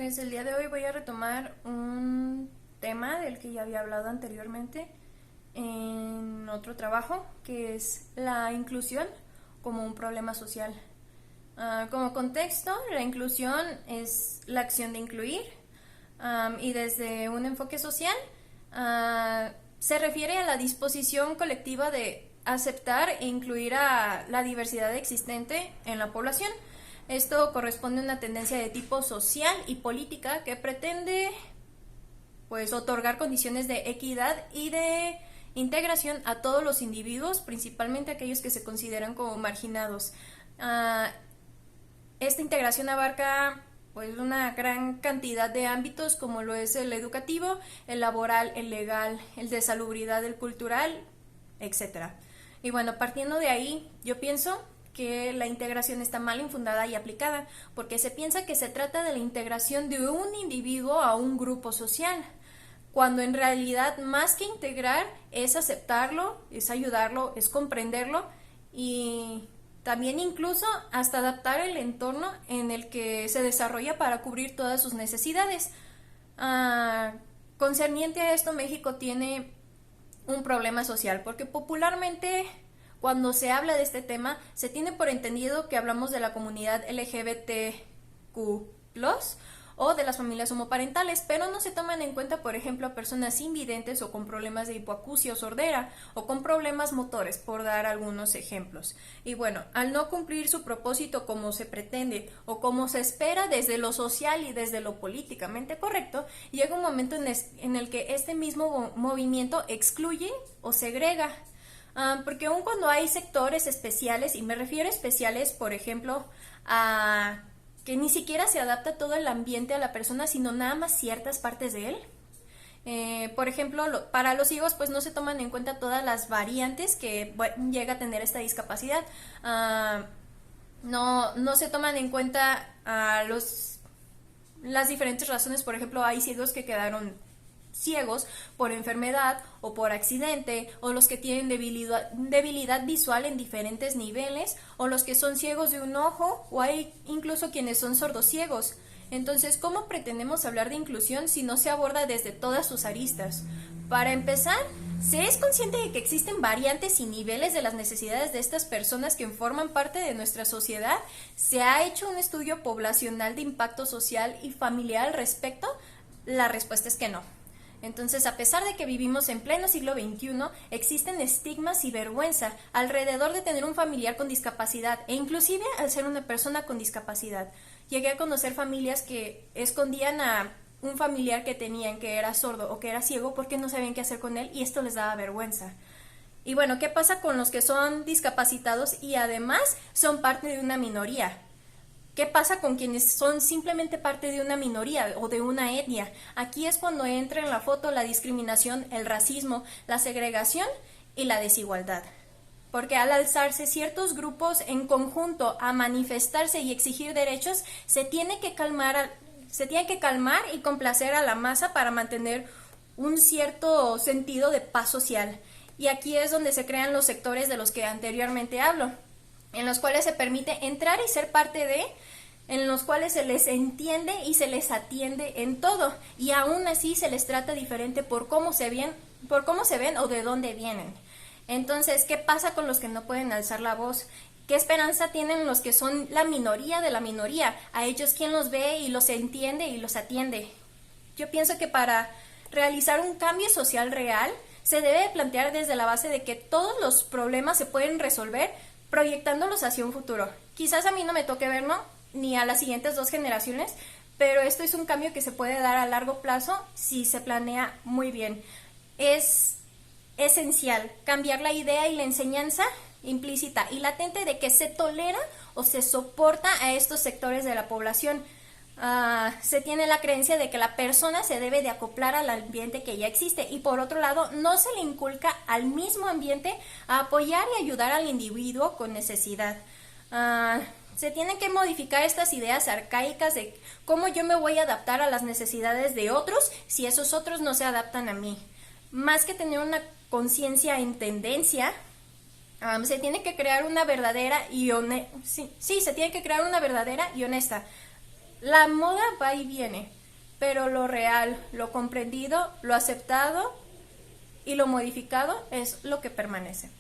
Pues el día de hoy voy a retomar un tema del que ya había hablado anteriormente en otro trabajo, que es la inclusión como un problema social. Como contexto, la inclusión es la acción de incluir, y desde un enfoque social se refiere a la disposición colectiva de aceptar e incluir a la diversidad existente en la población. Esto corresponde a una tendencia de tipo social y política que pretende pues otorgar condiciones de equidad y de integración a todos los individuos, principalmente aquellos que se consideran como marginados. Esta integración abarca pues una gran cantidad de ámbitos como lo es el educativo, el laboral, el legal, el de salubridad, el cultural, etcétera. Y bueno, partiendo de ahí, yo pienso que la integración está mal infundada y aplicada, porque se piensa que se trata de la integración de un individuo a un grupo social, cuando en realidad más que integrar es aceptarlo, es ayudarlo, es comprenderlo y también incluso hasta adaptar el entorno en el que se desarrolla para cubrir todas sus necesidades. Concerniente a esto, México tiene un problema social, porque popularmente cuando se habla de este tema se tiene por entendido que hablamos de la comunidad LGBTQ+, o de las familias homoparentales, pero no se toman en cuenta, por ejemplo, a personas invidentes o con problemas de hipoacusia o sordera, o con problemas motores, por dar algunos ejemplos. Y bueno, al no cumplir su propósito como se pretende o como se espera desde lo social y desde lo políticamente correcto, llega un momento en el que este mismo movimiento excluye o segrega. Porque aun cuando hay sectores especiales, y me refiero a especiales, por ejemplo, a que ni siquiera se adapta todo el ambiente a la persona, sino nada más ciertas partes de él. Por ejemplo, para los ciegos pues no se toman en cuenta todas las variantes que llega a tener esta discapacidad. No se toman en cuenta las diferentes razones. Por ejemplo, hay ciegos que quedaron ciegos por enfermedad o por accidente, o los que tienen debilidad visual en diferentes niveles, o los que son ciegos de un ojo, o hay incluso quienes son sordociegos. Entonces, ¿cómo pretendemos hablar de inclusión si no se aborda desde todas sus aristas? Para empezar, se es consciente de que existen variantes y niveles de las necesidades de estas personas que forman parte de nuestra sociedad. ¿Se ha hecho un estudio poblacional de impacto social y familiar al respecto? La respuesta es que no. Entonces, a pesar de que vivimos en pleno siglo XXI, existen estigmas y vergüenza alrededor de tener un familiar con discapacidad, e inclusive al ser una persona con discapacidad. Llegué a conocer familias que escondían a un familiar que tenían, que era sordo o que era ciego, porque no sabían qué hacer con él, y esto les daba vergüenza. Y bueno, ¿qué pasa con los que son discapacitados y además son parte de una minoría? ¿Qué pasa con quienes son simplemente parte de una minoría o de una etnia? Aquí es cuando entra en la foto la discriminación, el racismo, la segregación y la desigualdad. Porque al alzarse ciertos grupos en conjunto a manifestarse y exigir derechos, se tiene que calmar y complacer a la masa para mantener un cierto sentido de paz social. Y aquí es donde se crean los sectores de los que anteriormente hablo, en los cuales se permite entrar y ser parte de, en los cuales se les entiende y se les atiende en todo, y aún así se les trata diferente por cómo se ven o de dónde vienen. Entonces, ¿qué pasa con los que no pueden alzar la voz? ¿Qué esperanza tienen los que son la minoría de la minoría? A ellos, ¿quién los ve y los entiende y los atiende? Yo pienso que para realizar un cambio social real se debe plantear desde la base de que todos los problemas se pueden resolver proyectándolos hacia un futuro. Quizás a mí no me toque verlo, ni a las siguientes 2 generaciones, pero esto es un cambio que se puede dar a largo plazo si se planea muy bien. Es esencial cambiar la idea y la enseñanza implícita y latente de que se tolera o se soporta a estos sectores de la población. Se tiene la creencia de que la persona se debe de acoplar al ambiente que ya existe, y por otro lado no se le inculca al mismo ambiente a apoyar y ayudar al individuo con necesidad. Se tienen que modificar estas ideas arcaicas de cómo yo me voy a adaptar a las necesidades de otros si esos otros no se adaptan a mí. Más que tener una conciencia en tendencia, se tiene que crear una verdadera y se tiene que crear una verdadera y honesta La moda va y viene, pero lo real, lo comprendido, lo aceptado y lo modificado es lo que permanece.